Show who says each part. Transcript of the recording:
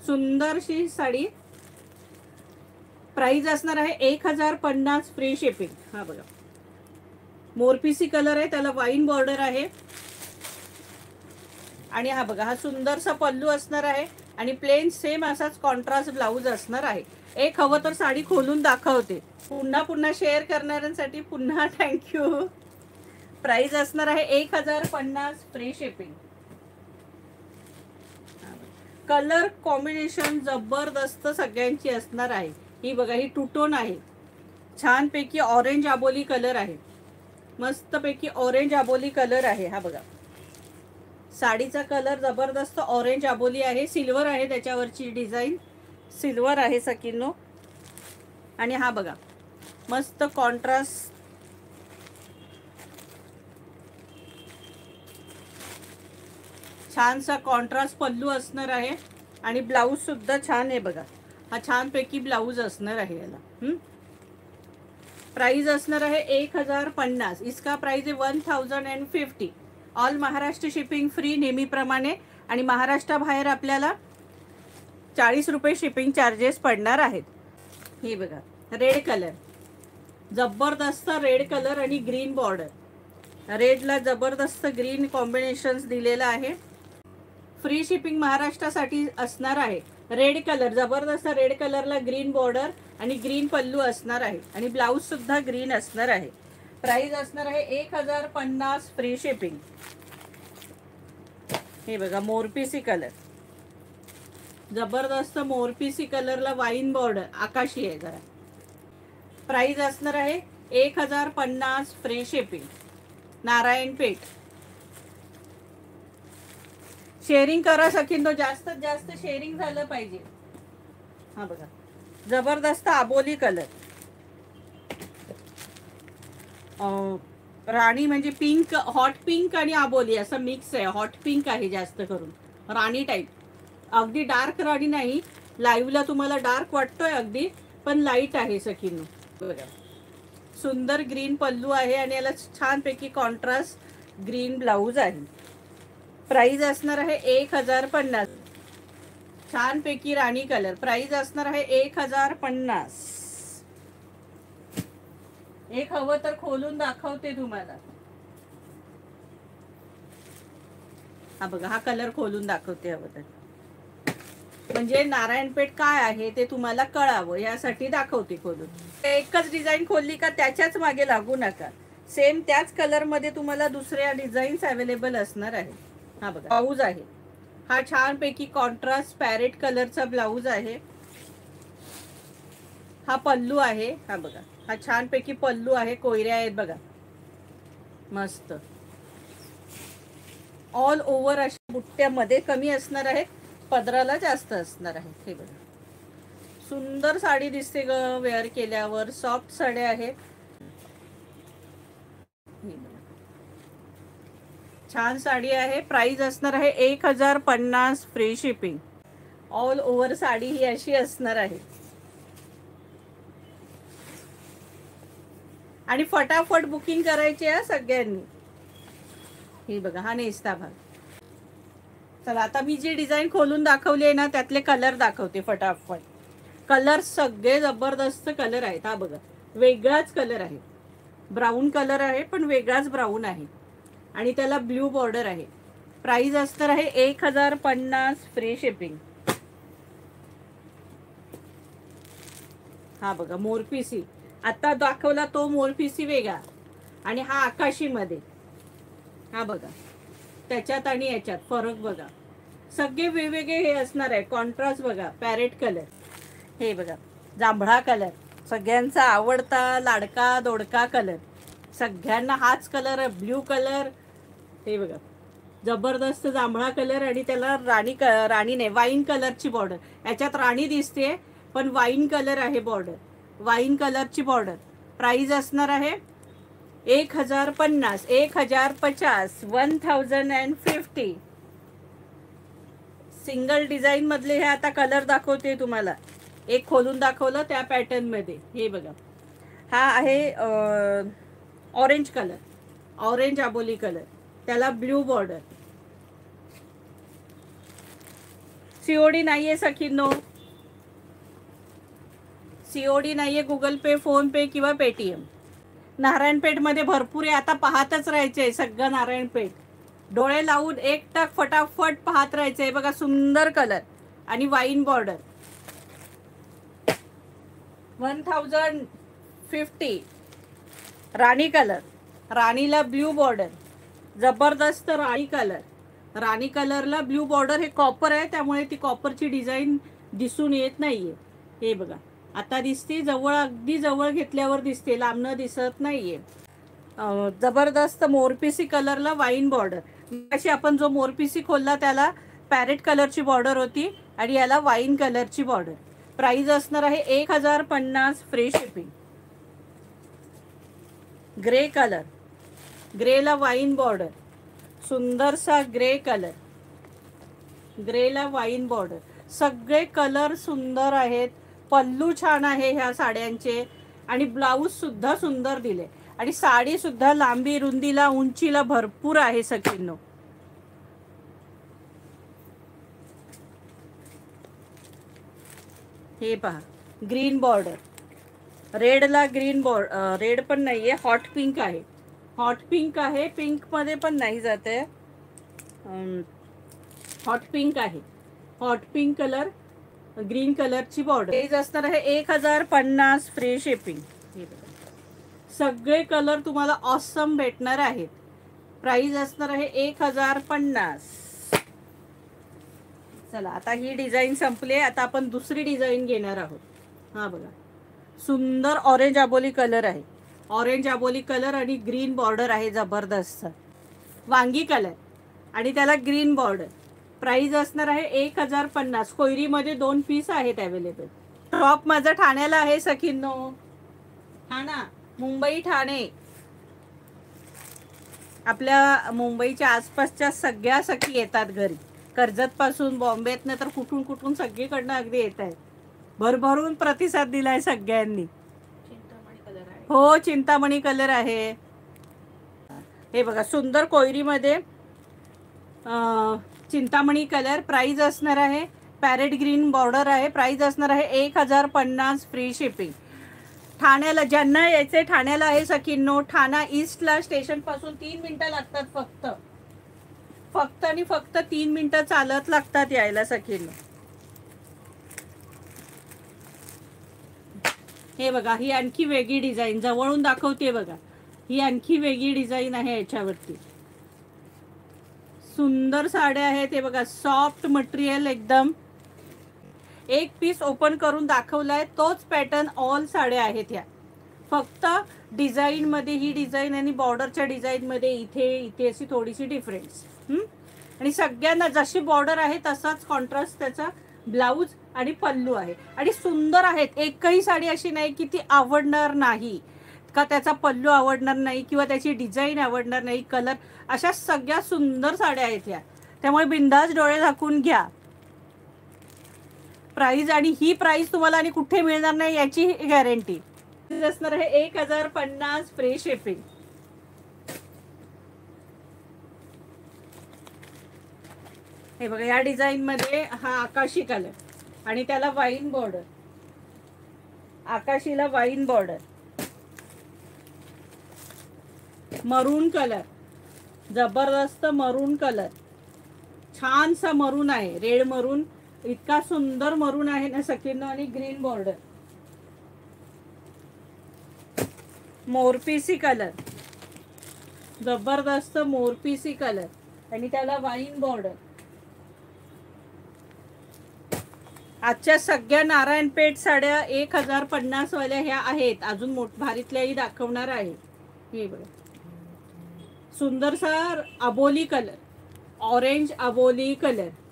Speaker 1: सुंदरशी साडी. प्राइस असणार आहे 1050 फ्री शिपिंग. हा बघा मोरपीसी कलर आहे, त्याला वाईन बॉर्डर आहे. आणि हा बघा हा सुंदरसा पल्लू असणार आहे आणि प्लेन सेम असाच कॉन्ट्रास्ट ब्लाऊज असणार आहे. एक हवं तर साडी खोलून दाखवते. पुन्हा पुन्हा शेअर करणाऱ्यांसाठी पुन्हा थँक्यू. प्राइस असणार आहे 1050 फ्री शिपिंग. कलर कॉम्बिनेशन जबरदस्त सगळ्यांची असणार आहे. ही बघा ही टू टोन आहे, छानपैकी ऑरेंज आबोली कलर आहे, मस्तपैकी ऑरेंज आबोली कलर आहे. हा बघा साडीचा कलर जबरदस्त ऑरेंज आबोली आहे. सिल्वर आहे त्याच्यावरची डिझाईन, सिल्वर आहे सकिनो. आणि हा बघा मस्त कॉन्ट्रास्ट छानसा कॉन्ट्रास्ट पल्लू असणार आहे आणि ब्लाऊज सुद्धा छान आहे बघा. हा छानपैकी ब्लाऊज असणार आहे याला. प्राइस असणार आहे 1050. इसका प्राइस आहे 1050. ऑल महाराष्ट्र शिपिंग फ्री नेहमीप्रमाणे. आणि महाराष्ट्राबाहेर आपल्याला 40 रुपये शिपिंग चार्जेस पडणार आहेत. हे बघा रेड कलर, जबरदस्त रेड कलर आणि ग्रीन बॉर्डर. रेडला जबरदस्त ग्रीन कॉम्बिनेशन्स दिलेलं आहे. फ्री शिपिंग महाराष्ट्रासाठी असणार आहे. रेड कलर जबरदस्त रेड कलरला ग्रीन बॉर्डर आणि ग्रीन पल्लू असणार आहे आणि ब्लाऊज सुद्धा ग्रीन असणार आहे. प्राइस असणार आहे 1050 फ्री शिपिंग. हे बघा मोरपीसी कलर, जबरदस्त मोरपीसी कलरला वाईन बॉर्डर आकाशी आहे जरा. प्राइस असणार आहे 1050 फ्री शिपिंग. नारायणपेठ. शेअरिंग करा सकिंदो, जास्तीत जास्त शेअरिंग झालं पाहिजे. हा बघा जबरदस्त आबोली कलर, राणी म्हणजे पिंक, हॉट पिंक आणि आबोली असं मिक्स आहे. हॉट पिंक आहे जास्त करून, राणी टाईप. अगदी डार्क राणी नाही, लाईव्हला तुम्हाला डार्क वाटतोय अगदी, पण लाईट आहे सकिनो. बघा सुंदर ग्रीन पल्लू आहे आणि याला छानपैकी कॉन्ट्रास्ट ग्रीन ब्लाऊज आहे. प्राइस असणार आहे 1050. छानपैकी राणी कलर. प्राइस असणार आहे 1050. एक हवं तर खोलून दाखवते तुम्हाला. हा बघा हा कलर खोलून दाखवते हवं तर, म्हणजे नारायणपेठ काय आहे ते तुम्हाला कळावं यासाठी दाखवते खोलून. एकच डिझाईन खोलली का त्याच्याच मागे लागू नका. सेम त्याच कलर मध्ये तुम्हाला दुसऱ्या डिझाईन्स अवेलेबल असणार आहे. हा बघा ब्लाऊज आहे, हा छानपैकी कॉन्ट्रास्ट पॅरेट कलरचा ब्लाऊज आहे. हा पल्लू आहे. हा बघा हा छानपैकी पल्लू आहे, कोयऱ्या आहेत बघा मस्त. ऑल ओव्हर अशा बुट्ट्यामध्ये कमी असणार आहे, पदराला जास्त असणार आहे. हे बघा सुंदर साडी दिसते ग वेअर केल्यावर. सॉफ्ट साड्या आहेत, छान साडी आहे. प्राइस असणार आहे 1050 free shipping. All over sari ही अशी असणार आहे. आणि फटाफट बुकिंग करायची आहे सगळ्यांनी. ही बघा हा नेसता भाग. चला आता मी जी डिझाईन खोलून दाखवली आहे ना त्यातले कलर दाखवते फटाफट. कलर सगळे जबरदस्त कलर आहेत. हा बघा वेगळाच कलर आहे, ब्राऊन कलर आहे पण वेगळाच ब्राऊन आहे आणि त्याला ब्ल्यू बॉर्डर आहे. प्राइस असणार आहे 1050 फ्री शिपिंग. हा बघा मोरपीसी, आता दाखवला तो मोरपीसी वेगळा आणि हा आकाशी मध्ये. हा बघा त्याच्यात आणि याच्यात फरक बघा. सगळे वेगवेगळे हे असणार आहे. कॉन्ट्रास्ट बघा पॅरेट कलर, हे बघा जांभळा कलर, सगळ्यांचा आवडता लाडका दोडका कलर. सगळ्यांना हाच कलर आहे, ब्ल्यू कलर. हे बघा जबरदस्त जांभळा कलर आणि त्याला राणी नाही वाईन कलरची बॉर्डर. याच्यात राणी दिसते पण वाईन कलर आहे बॉर्डर, वाईन कलरची बॉर्डर. प्राइस असणार आहे 1050, 1050, 1050. सिंगल डिझाईन मधले हे आता कलर दाखवते तुम्हाला. एक खोलून दाखवलं त्या पॅटर्न मध्ये. हे बघा हा आहे ऑरेंज कलर, ऑरेंज आबोली कलर, त्याला ब्ल्यू बॉर्डर. सीओडी नाहीये सखींनो, सीओडी नाहीये, गुगल पे, फोन पे किंवा पेटीएम. नारायणपेठमध्ये भरपूर आहे, आता पाहतच राहायचंय सगळं नारायणपेठ. डोळे लावून एकटक फटाफट पाहत राहायचंय. बघा सुंदर कलर आणि वाईन बॉर्डर. 1050 राणी कलर, राणीला ब्ल्यू बॉर्डर, जबरदस्त राणी कलर. राणी कलरला ब्ल्यू बॉर्डर. हे कॉपर आहे त्यामुळे ती कॉपरची डिझाईन दिसून येत नाहीये. हे बघा आता दिसते, जवळ अगदी जवळ घेतल्यावर दिसते, लांबनं दिसत नाहीये. जबरदस्त मोरपिसी कलरला वाईन बॉर्डर. अशी आपण जो मोरपिसी खोलला त्याला पॅरेट कलरची बॉर्डर होती आणि याला वाईन कलरची बॉर्डर. प्राइस असणार आहे 1050 फ्री शिपिंग. ग्रे कलर, ग्रेला वाईन बॉर्डर, सुंदरसा ग्रे कलर, ग्रेला वाईन बॉर्डर. सगळे कलर सुंदर आहेत. पल्लू छान आहे ह्या साड्यांचे आणि ब्लाऊज सुद्धा सुंदर दिले आणि साडी सुद्धा लांबी रुंदीला उंचीला भरपूर आहे सखींनो. हे पहा ग्रीन बॉर्डर, रेडला ग्रीन बॉर्डर, रेड पण नाहीये, हॉट पिंक आहे. हॉट पिंक आहे, पिंक मध्ये पण नाही जाते, हॉट पिंक आहे. हॉट पिंक कलर, ग्रीन कलरची बॉर्डर. प्राइस असणार आहे 1050 फ्री शिपिंग. सगळे कलर तुम्हाला ऑसम भेटणार आहेत. प्राइस असणार आहे 1050. चला आता ही डिझाईन संपली, आता आपण दुसरी डिझाईन घेणार आहोत. हा बघा सुंदर ऑरेंज आबोली कलर आहे. ऑरेंज आबोली कलर आणि ग्रीन बॉर्डर आहे जबरदस्त. वांगी कलर आणि त्याला ग्रीन बॉर्डर. प्राइस असणार आहे 1050. कोयरीमध्ये 2 पीस आहेत अवेलेबल. टॉप माझा ठाण्याला आहे सखींनो, ठाणा, मुंबई ठाणे. आपल्या मुंबईच्या आसपासच्या सगळ्या सखी येतात घरी, कर्जत पासून, बॉम्बेतनं तर कुठून कुठून सगळीकडनं अगदी येत आहेत. भरभरून प्रतिसाद दिलाय सगळ्यांनी. हो चिंतामणी कलर आहे. हे बघा सुंदर कोयरीमध्ये चिंतामणी कलर. प्राइस असणार आहे, पॅरेट ग्रीन बॉर्डर आहे. प्राइस असणार आहे 1050 फ्री शिपिंग. ठाण्याला ज्यांना यायचंय ठाण्याला आहे सखींनो. ठाणा ईस्टला स्टेशन पासून 3 मिनिटं लागतात फक्त, फक्त आणि फक्त 3 मिनिटं चालत लागतात यायला सखींनो. हे बघा ही आणखी वेगळी डिझाईन जवळून दाखवते बघा. ही आणखी वेगळी डिझाईन आहे याच्यावरती. सुंदर साड्या आहेत. हे बघा सॉफ्ट मटेरियल एकदम. एक पीस ओपन करून दाखवलाय तोच पॅटर्न ऑल साड्या आहेत ह्या. फक्त डिझाईन मध्ये ही डिझाईन आणि बॉर्डरच्या डिझाईन मध्ये इथे इथे अशी थोडीशी डिफरन्स. आणि सगळ्यांना जशी बॉर्डर आहे तसाच कॉन्ट्रास्ट त्याचा ब्लाऊज आणि पल्लू आहे आणि सुंदर आहेत. एकही साडी अशी नाही की ती आवडणार नाही, का त्याचा पल्लू आवडणार नाही किंवा त्याची डिझाईन आवडणार नाही, कलर. अशा सगळ्या सुंदर साड्या आहेत ह्या. त्यामुळे बिंदास डोळे झाकून घ्या. प्राइस आणि ही प्राइस तुम्हाला आणि कुठे मिळणार नाही याची गॅरंटी असणार आहे. 1050 फ्री शिपिंग. हे बघा या डिझाईन मध्ये हा आकाशी कलर आणि त्याला वाईन बॉर्डर. आकाशीला वाईन बॉर्डर. मरून कलर, जबरदस्त मरून कलर. छानसा मरून आहे, रेड मरून. इतका सुंदर मरून आहे ना सखींनो. आणि ग्रीन बॉर्डर. मोरपिसी कलर, जबरदस्त मोरपिसी कलर आणि त्याला वाईन बॉर्डर. आजच्या सगळ्या नारायणपेठ साड्या 1050 वाल्या ह्या आहेत. अजून भारीतल्याही दाखवणार आहे. हे बघा सुंदरसा अबोली कलर, ऑरेंज अबोली कलर.